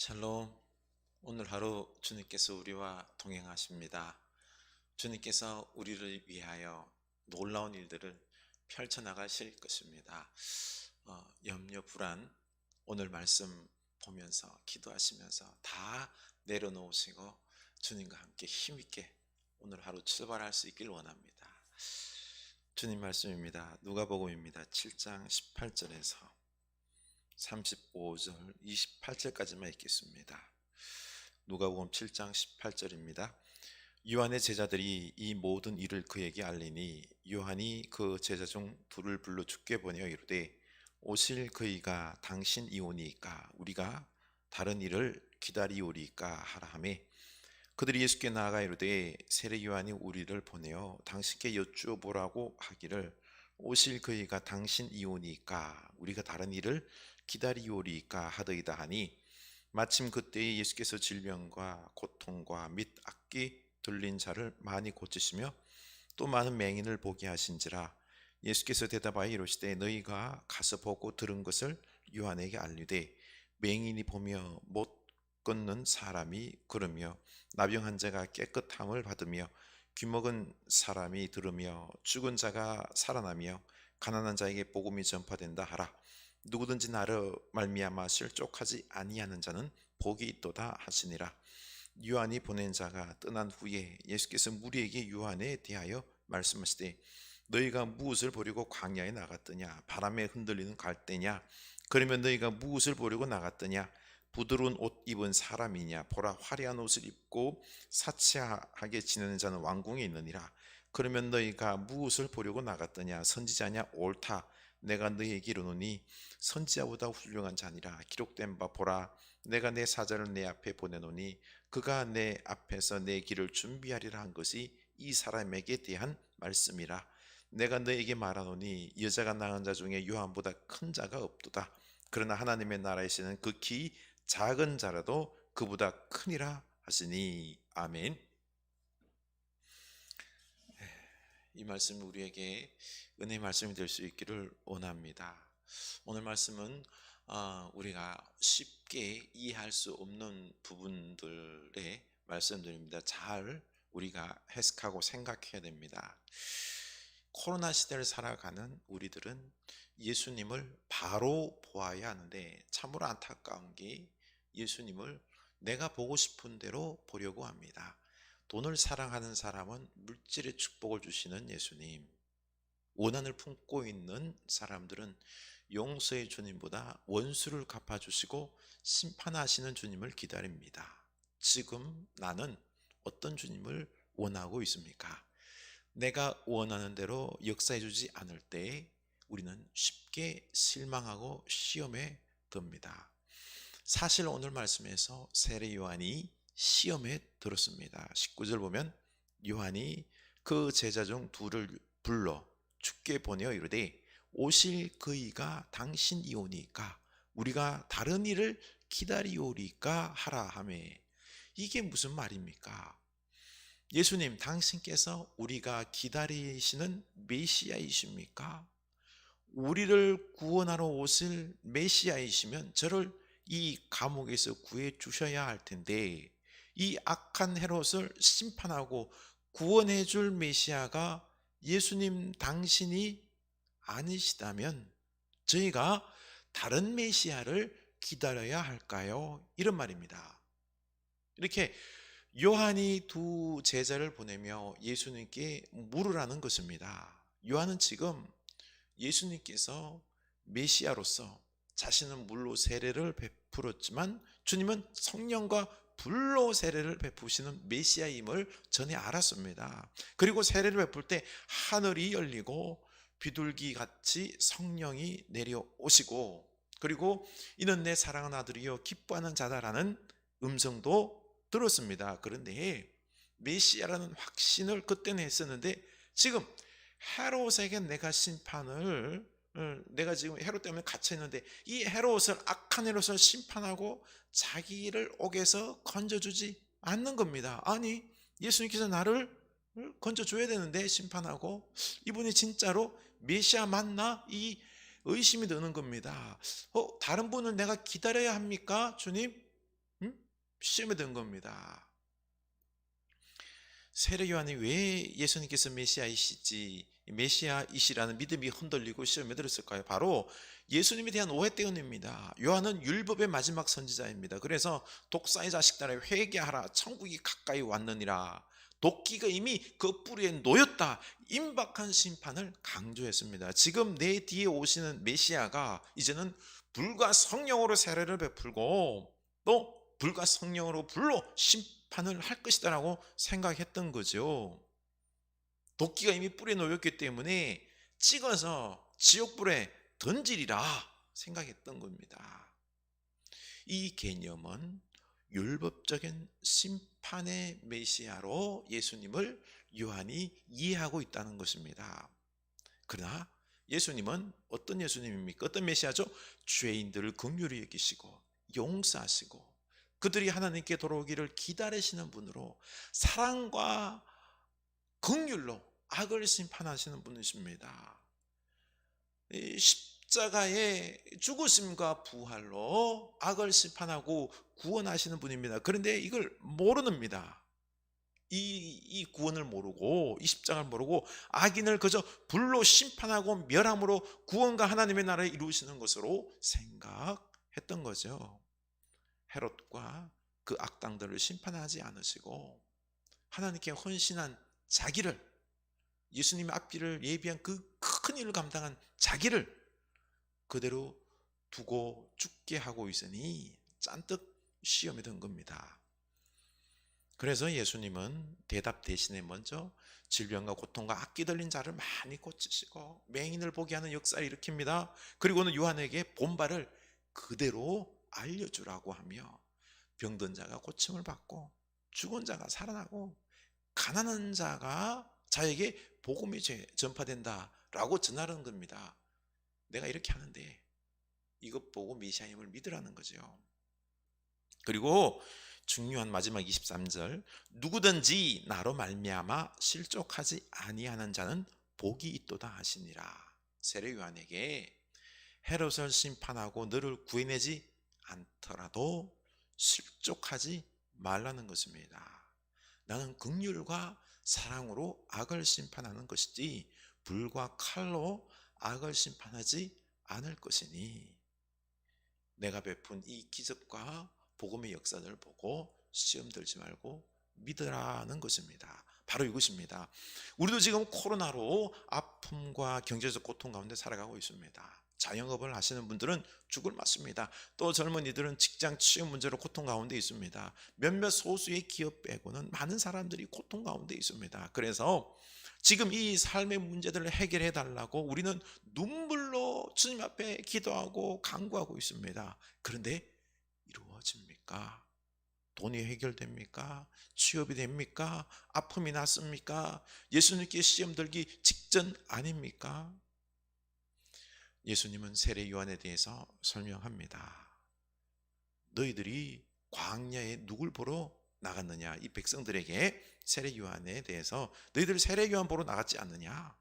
샬롬. 오늘 하루 주님께서 우리와 동행하십니다. 주님께서 우리를 위하여 놀라운 일들을 펼쳐나가실 것입니다. 염려, 불안, 오늘 말씀 보면서 기도하시면서 다 내려놓으시고 주님과 함께 힘있게 오늘 하루 출발할 수 있길 원합니다. 주님 말씀입니다. 누가복음입니다. 7장 18절에서 35절 28절까지만 읽겠습니다. 누가복음 7장 18절입니다. 요한의 제자들이 이 모든 일을 그에게 알리니 요한이 그 제자 중 둘을 불러 주께 보내어 이르되 오실 그이가 당신이오니이까 우리가 다른 일을 기다리오리까 하라 하매 그들이 예수께 나아가 이르되 세례 요한이 우리를 보내어 당신께 여쭈어보라고 하기를 오실 그이가 당신이오니이까 우리가 다른 일을 기다리오리까 하더이다 하니 마침 그때에 예수께서 질병과 고통과 및 악기 들린 자를 많이 고치시며 또 많은 맹인을 보게 하신지라. 예수께서 대답하여 이르시되 너희가 가서 보고 들은 것을 요한에게 알리되 맹인이 보며 못 걷는 사람이 걸으며 나병 환자가 깨끗함을 받으며 귀먹은 사람이 들으며 죽은 자가 살아나며 가난한 자에게 복음이 전파된다 하라. 누구든지 나를 말미암아 실족하지 아니하는 자는 복이 있도다 하시니라. 요한이 보낸 자가 떠난 후에 예수께서 무리에게 요한에 대하여 말씀하시되 너희가 무엇을 보려고 광야에 나갔더냐? 바람에 흔들리는 갈대냐? 그러면 너희가 무엇을 보려고 나갔더냐? 부드러운 옷 입은 사람이냐? 보라, 화려한 옷을 입고 사치하게 지내는 자는 왕궁에 있느니라. 그러면 너희가 무엇을 보려고 나갔더냐? 선지자냐? 옳다. 내가 너희에게 이르노니 선지자보다 훌륭한 자니라. 기록된 바 보라, 내가 내 사자를 내 앞에 보내노니 그가 내 앞에서 내 길을 준비하리라 한 것이 이 사람에게 대한 말씀이라. 내가 너에게 말하노니 여자가 낳은 자 중에 요한보다 큰 자가 없도다. 그러나 하나님의 나라에서는 극히 작은 자라도 그보다 크니라 하시니. 아멘. 이 말씀이 우리에게 은혜의 말씀이 될 수 있기를 원합니다. 오늘 말씀은 우리가 쉽게 이해할 수 없는 부분들의 말씀들입니다. 잘 우리가 해석하고 생각해야 됩니다. 코로나 시대를 살아가는 우리들은 예수님을 바로 보아야 하는데 참으로 안타까운 게 예수님을 내가 보고 싶은 대로 보려고 합니다. 돈을 사랑하는 사람은 물질의 축복을 주시는 예수님, 원한을 품고 있는 사람들은 용서의 주님보다 원수를 갚아주시고 심판하시는 주님을 기다립니다. 지금 나는 어떤 주님을 원하고 있습니까? 내가 원하는 대로 역사해주지 않을 때 우리는 쉽게 실망하고 시험에 듭니다. 사실 오늘 말씀에서 세례 요한이 시험에 들었습니다. 19절 보면 요한이 그 제자 중 둘을 불러 주께 보내어 이르되 오실 그이가 당신이오니까 우리가 다른 일을 기다리오리까 하라 하매. 이게 무슨 말입니까? 예수님, 당신께서 우리가 기다리시는 메시아이십니까? 우리를 구원하러 오실 메시아이시면 저를 이 감옥에서 구해 주셔야 할 텐데 이 악한 헤롯을 심판하고 구원해 줄 메시아가 예수님 당신이 아니시다면 저희가 다른 메시아를 기다려야 할까요? 이런 말입니다. 이렇게 요한이 두 제자를 보내며 예수님께 물으라는 것입니다. 요한은 지금 예수님께서 메시아로서 자신은 물로 세례를 베풀었지만 주님은 성령과 불로 세례를 베푸시는 메시아임을 전에 알았습니다. 그리고 세례를 베풀 때 하늘이 열리고 비둘기 같이 성령이 내려오시고 그리고 이는 내 사랑하는 아들이요 기뻐하는 자다라는 음성도 들었습니다. 그런데 메시아라는 확신을 그때는 했었는데 지금 헤롯에게 내가 심판을 내가 지금 헤롯 때문에 갇혀 있는데 이 헤롯을 악한 헤롯을 심판하고 자기를 옥에서 건져주지 않는 겁니다. 아니 예수님께서 나를 건져줘야 되는데 심판하고 이분이 진짜로 메시아 맞나? 이 의심이 드는 겁니다. 다른 분을 내가 기다려야 합니까? 주님? 시험에 든 겁니다. 세례 요한이 왜 예수님께서 메시아이시라는 믿음이 흔들리고 시험에 들었을까요? 바로 예수님에 대한 오해 때문입니다. 요한은 율법의 마지막 선지자입니다. 그래서 독사의 자식들아 회개하라, 천국이 가까이 왔느니라, 도끼가 이미 그 뿌리에 놓였다, 임박한 심판을 강조했습니다. 지금 내 뒤에 오시는 메시아가 이제는 불과 성령으로 세례를 베풀고 또 불과 성령으로 불로 심판을 할 것이다라고 생각했던 거죠. 도끼가 이미 뿌리에 놓였기 때문에 찍어서 지옥불에 던지리라 생각했던 겁니다. 이 개념은 율법적인 심판의 메시아로 예수님을 요한이 이해하고 있다는 것입니다. 그러나 예수님은 어떤 예수님입니까? 어떤 메시아죠? 죄인들을 긍휼히 여기시고 용서하시고 그들이 하나님께 돌아오기를 기다리시는 분으로 사랑과 긍휼로 악을 심판하시는 분이십니다. 이 십자가의 죽으심과 부활로 악을 심판하고 구원하시는 분입니다. 그런데 이걸 모르는입니다. 이 구원을 모르고 이 십자가를 모르고 악인을 그저 불로 심판하고 멸함으로 구원과 하나님의 나라를 이루시는 것으로 생각했던 거죠. 헤롯과 그 악당들을 심판하지 않으시고 하나님께 헌신한 자기를, 예수님의 앞길을 예비한 그 큰 일을 감당한 자기를 그대로 두고 죽게 하고 있으니 잔뜩 시험에 든 겁니다. 그래서 예수님은 대답 대신에 먼저 질병과 고통과 악기 들린 자를 많이 고치시고 맹인을 보게 하는 역사를 일으킵니다. 그리고는 요한에게 본바를 그대로 알려주라고 하며 병든 자가 고침을 받고 죽은 자가 살아나고 가난한 자에게 복음이 전파된다라고 전하는 겁니다. 내가 이렇게 하는데 이것 보고 메시아임을 믿으라는 거죠. 그리고 중요한 마지막 23절, 누구든지 나로 말미암아 실족하지 아니하는 자는 복이 있도다 하시니라. 세례 요한에게 헤롯을 심판하고 너를 구해내지 않더라도 실족하지 말라는 것입니다. 나는 긍휼과 사랑으로 악을 심판하는 것이지 불과 칼로 악을 심판하지 않을 것이니 내가 베푼 이 기적과 복음의 역사를 보고 시험 들지 말고 믿으라는 것입니다. 바로 이것입니다. 우리도 지금 코로나로 아픔과 경제적 고통 가운데 살아가고 있습니다. 자영업을 하시는 분들은 죽을 맞습니다. 또 젊은이들은 직장 취업 문제로 고통 가운데 있습니다. 몇몇 소수의 기업 빼고는 많은 사람들이 고통 가운데 있습니다. 그래서 지금 이 삶의 문제들을 해결해 달라고 우리는 눈물로 주님 앞에 기도하고 간구하고 있습니다. 그런데 이루어집니까? 돈이 해결됩니까? 취업이 됩니까? 아픔이 났습니까? 예수님께 시험 들기 직전 아닙니까? 예수님은 세례 요한에 대해서 설명합니다. 너희들이 광야에 누굴 보러 나갔느냐? 이 백성들에게 세례 요한에 대해서 너희들 세례 요한 보러 나갔지 않느냐?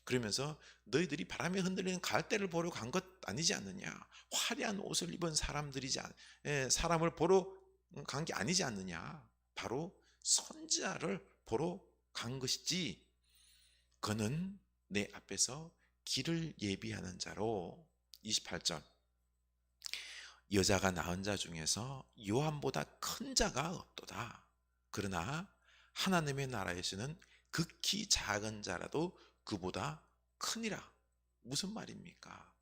그러면서 너희들이 바람에 흔들리는 갈대를 보러 간 것 아니지 않느냐? 화려한 옷을 입은 사람을 보러 간 게 아니지 않느냐? 바로 선지자를 보러 간 것이지. 그는 내 앞에서 길을 예비하는 자로. 28절, 여자가 낳은 자 중에서 요한보다 큰 자가 없도다. 그러나 하나님의 나라에서는 극히 작은 자라도 그보다 크니라. 무슨 말입니까?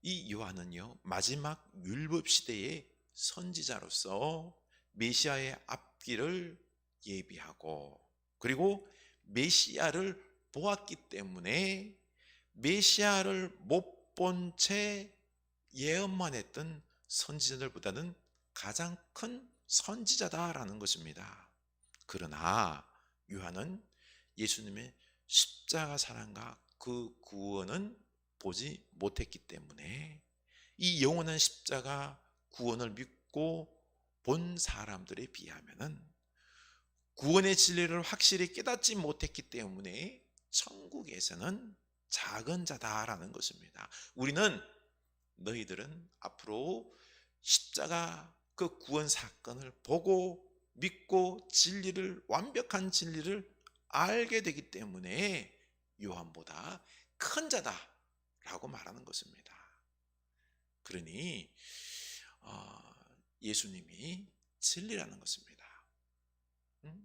이 요한은요, 마지막 율법 시대의 선지자로서 메시아의 앞길을 예비하고 그리고 메시아를 보았기 때문에 메시아를 못 본 채 예언만 했던 선지자들보다는 가장 큰 선지자다라는 것입니다. 그러나 요한은 예수님의 십자가 사랑과 그 구원은 보지 못했기 때문에 이 영원한 십자가 구원을 믿고 본 사람들에 비하면은 구원의 진리를 확실히 깨닫지 못했기 때문에 천국에서는 작은 자다라는 것입니다. 우리는 너희들은 앞으로 십자가 그 구원 사건을 보고 믿고 완벽한 진리를 알게 되기 때문에 요한보다 큰 자다라고 말하는 것입니다. 그러니 예수님이 진리라는 것입니다.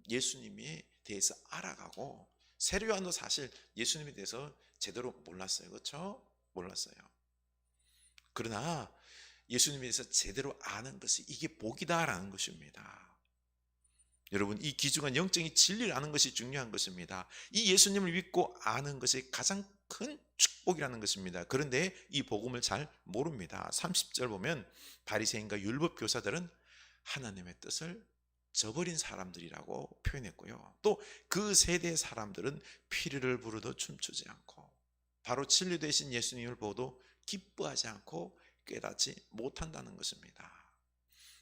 예수님에 대해서 알아가고, 세례요한도 사실 예수님에 대해서 제대로 몰랐어요. 그렇죠? 몰랐어요. 그러나 예수님에 대해서 제대로 아는 것이 이게 복이다라는 것입니다. 여러분, 이 귀중한 영적인 진리를 아는 것이 중요한 것입니다. 이 예수님을 믿고 아는 것이 가장 큰 축복이라는 것입니다. 그런데 이 복음을 잘 모릅니다. 30절 보면 바리새인과 율법 교사들은 하나님의 뜻을 저버린 사람들이라고 표현했고요. 또 그 세대 사람들은 피리를 부르도 춤추지 않고 바로 진리 되신 예수님을 보도 기뻐하지 않고 깨닫지 못한다는 것입니다.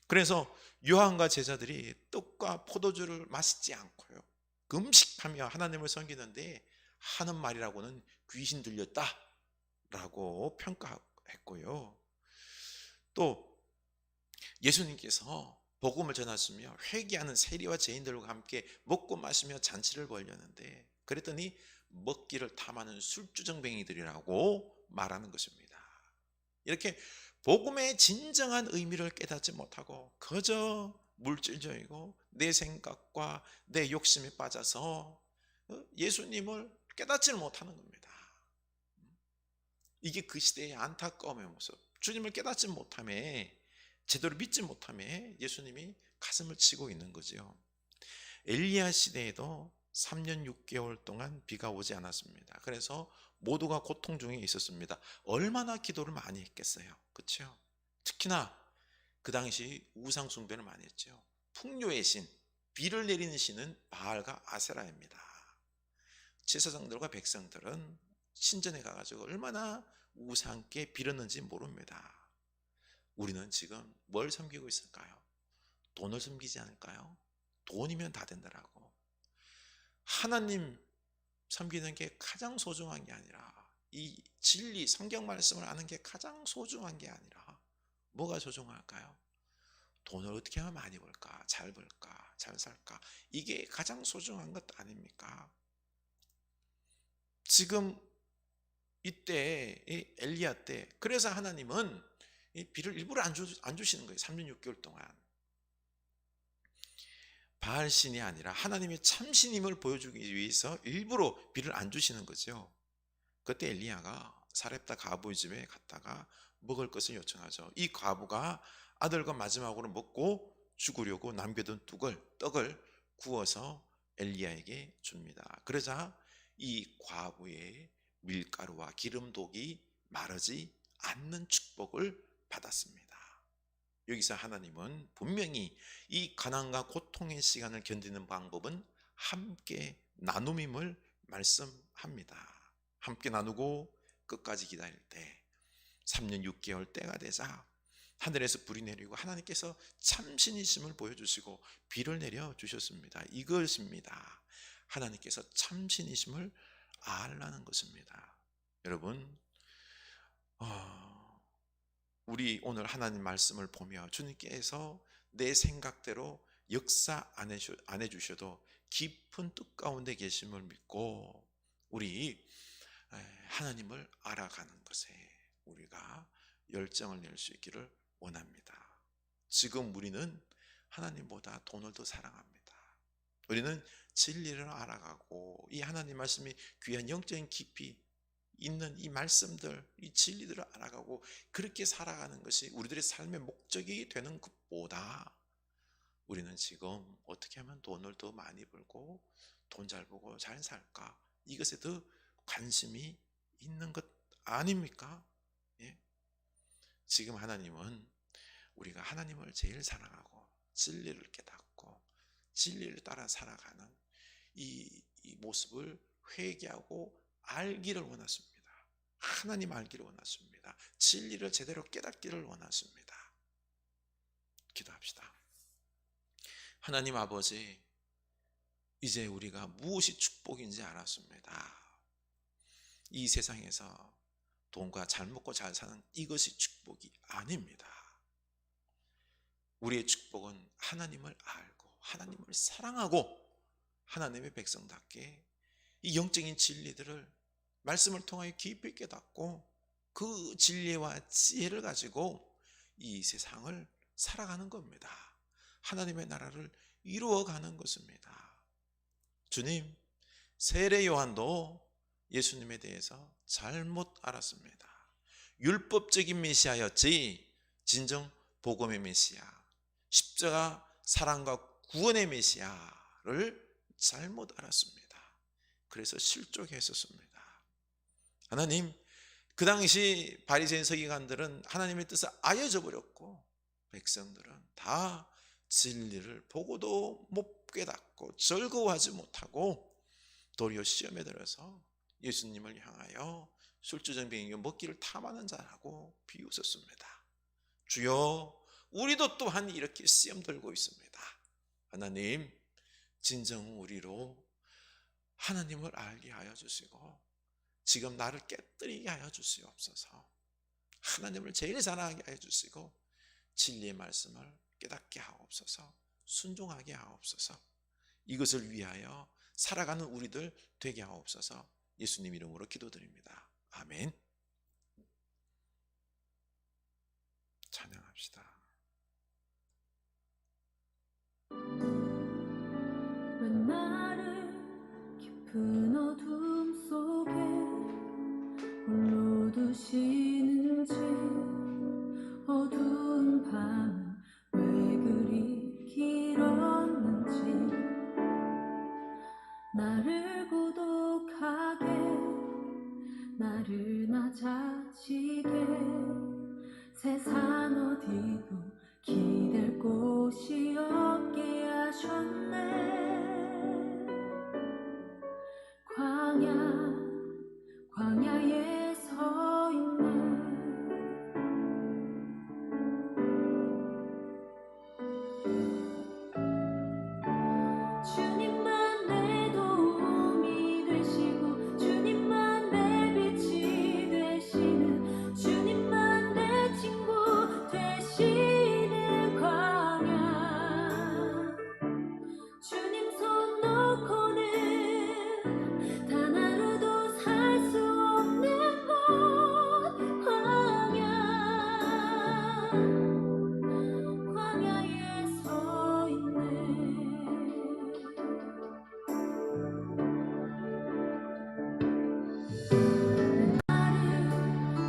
그래서 요한과 제자들이 떡과 포도주를 마시지 않고요, 금식하며 하나님을 섬기는데 하는 말이라고는 귀신 들렸다라고 평가했고요. 또 예수님께서 복음을 전하시며 회개하는 세리와 죄인들과 함께 먹고 마시며 잔치를 벌였는데, 그랬더니 먹기를 탐하는 술주정뱅이들이라고 말하는 것입니다. 이렇게 복음의 진정한 의미를 깨닫지 못하고 그저 물질적이고 내 생각과 내 욕심에 빠져서 예수님을 깨닫지를 못하는 겁니다. 이게 그 시대의 안타까움의 모습. 주님을 깨닫지 못함에, 제대로 믿지 못함에 예수님이 가슴을 치고 있는 거죠. 엘리야 시대에도 3년 6개월 동안 비가 오지 않았습니다. 그래서 모두가 고통 중에 있었습니다. 얼마나 기도를 많이 했겠어요. 그렇죠? 특히나 그 당시 우상 숭배를 많이 했죠. 풍요의 신, 비를 내리는 신은 바알과 아세라입니다. 제사장들과 백성들은 신전에 가가지고 얼마나 우상께 빌었는지 모릅니다. 우리는 지금 뭘 섬기고 있을까요? 돈을 섬기지 않을까요? 돈이면 다 된다라고. 하나님 섬기는 게 가장 소중한 게 아니라, 이 진리, 성경 말씀을 아는 게 가장 소중한 게 아니라 뭐가 소중할까요? 돈을 어떻게 하면 많이 벌까? 잘 벌까? 잘 살까? 이게 가장 소중한 것 아닙니까? 지금 이때 엘리야 때, 그래서 하나님은 이 비를 일부러 안 주시는 거예요. 3년 6개월 동안. 바알신이 아니라 하나님의 참신임을 보여주기 위해서 일부러 비를 안 주시는 거죠. 그때 엘리야가 사렙다 과부의 집에 갔다가 먹을 것을 요청하죠. 이 과부가 아들과 마지막으로 먹고 죽으려고 남겨둔 떡을 구워서 엘리야에게 줍니다. 그러자 이 과부의 밀가루와 기름독이 마르지 않는 축복을 받았습니다. 여기서 하나님은 분명히 이 가난과 고통의 시간을 견디는 방법은 함께 나눔임을 말씀합니다. 함께 나누고 끝까지 기다릴 때 3년 6개월 때가 되자 하늘에서 불이 내리고 하나님께서 참신이심을 보여주시고 비를 내려 주셨습니다. 이것입니다. 하나님께서 참신이심을 알라는 것입니다. 여러분, 우리 오늘 하나님 말씀을 보며 주님께서 내 생각대로 역사 안 해주셔도 깊은 뜻 가운데 계심을 믿고 우리 하나님을 알아가는 것에 우리가 열정을 낼 수 있기를 원합니다. 지금 우리는 하나님보다 돈을 더 사랑합니다. 우리는 진리를 알아가고 이 하나님 말씀이 귀한 영적인 깊이 있는 이 말씀들, 이 진리들을 알아가고 그렇게 살아가는 것이 우리들의 삶의 목적이 되는 것보다, 우리는 지금 어떻게 하면 돈을 더 많이 벌고 돈 잘 벌고 잘 살까, 이것에 더 관심이 있는 것 아닙니까? 예? 지금 하나님은 우리가 하나님을 제일 사랑하고 진리를 깨닫고 진리를 따라 살아가는 이 모습을 회개하고 알기를 원하십니다. 하나님 알기를 원하십니다. 진리를 제대로 깨닫기를 원하십니다. 기도합시다. 하나님 아버지, 이제 우리가 무엇이 축복인지 알았습니다. 이 세상에서 돈과 잘 먹고 잘 사는 이것이 축복이 아닙니다. 우리의 축복은 하나님을 알고 하나님을 사랑하고 하나님의 백성답게 이 영적인 진리들을 말씀을 통하여 깊이 깨닫고 그 진리와 지혜를 가지고 이 세상을 살아가는 겁니다. 하나님의 나라를 이루어가는 것입니다. 주님, 세례 요한도 예수님에 대해서 잘못 알았습니다. 율법적인 메시아였지 진정 복음의 메시아, 십자가 사랑과 구원의 메시아를 잘못 알았습니다. 그래서 실족했었습니다. 하나님, 그 당시 바리새인 서기관들은 하나님의 뜻을 아예 저버렸고 백성들은 다 진리를 보고도 못 깨닫고 즐거워하지 못하고 도리어 시험에 들어서 예수님을 향하여 술주정뱅이가 먹기를 탐하는 자라고 비웃었습니다. 주여, 우리도 또한 이렇게 시험 들고 있습니다. 하나님, 진정 우리로 하나님을 알게 하여 주시고 지금 나를 깨뜨리게 하여 주시옵소서. 하나님을 제일 사랑하게 하여 주시고 진리의 말씀을 깨닫게 하옵소서. 순종하게 하옵소서. 이것을 위하여 살아가는 우리들 되게 하옵소서. 예수님 이름으로 기도드립니다. 아멘. 찬양합시다. 왜 나를 깊은 어둠 속에 홀로 두시는지, 어두운 밤은 왜 그리 길었는지, 나를 고독하게, 나를 낮아지게, 세상 어디도 기댈 곳이 없게 하셨네. 광야에 서 있네. 주님만 내 도움이 되시고 주님만 내 빛이 되시는, 주님만 내 친구 되시는 광야. 주님 손 놓고는 단 하루도 살 수 없는 곳, 광야에 서 있네.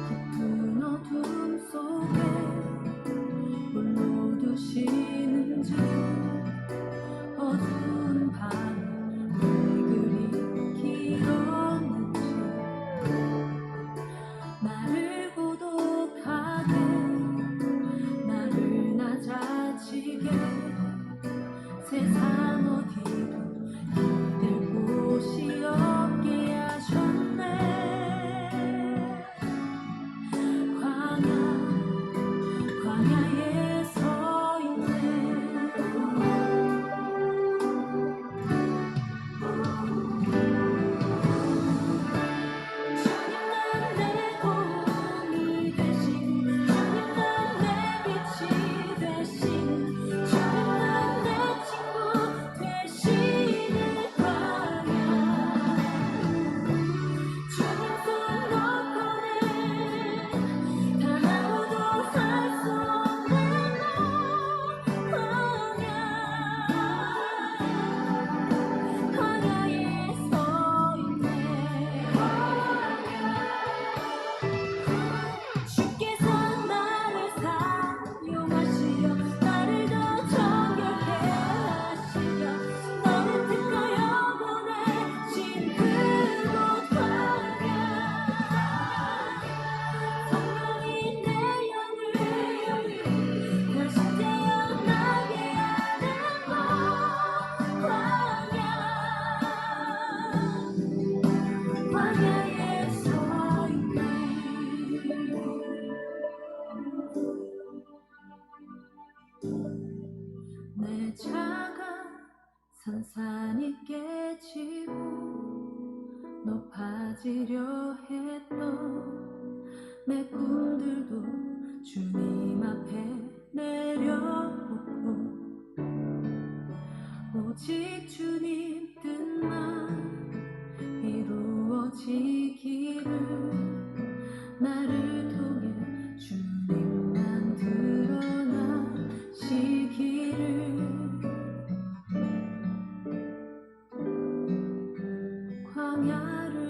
깊은 어둠 속에 홀로 두시는지, 어두운 밤은 왜 그리 길었는지, 나를 고독하게, 나를 낮아지게, 세상 어디도 기댈 곳이 없게 하셨네. 광야에 서 있네. 주님만 내 도움이 되시고 주님만 내 빛이 되시는, 주님만 내 친구 되시는 광야. 주님 손 놓고는 단 하루도 살 수 없는 곳, 광야에 서 있네. 주께서 나를 사용하시려, 나를 더 정결케 하시려, 너를 듣고 영원해진 그곳 광야. 성령이 내 영을 다시 태어나게 하는 곳, 광야에 서 있네. 내 작은 산산이 깨지고 높아지려 했던 내 꿈들도 주님 앞에 내려놓고 오직 주님 뜻만 이루어지기를 나를 통해 주님만 드러나시기를 광야를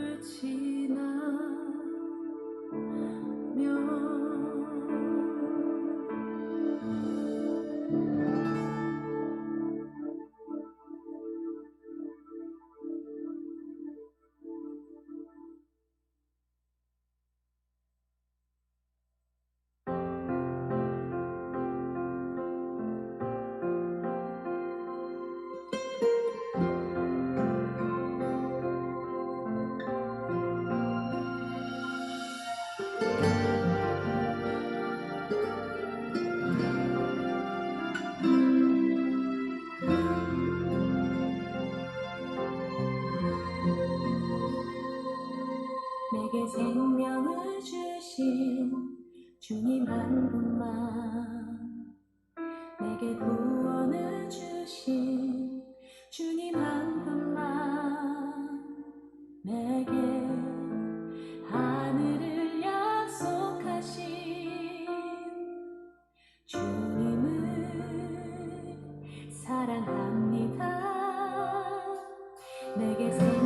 내게 생명을 주신 주님 한 분만, 내게 구원을 주신 주님 한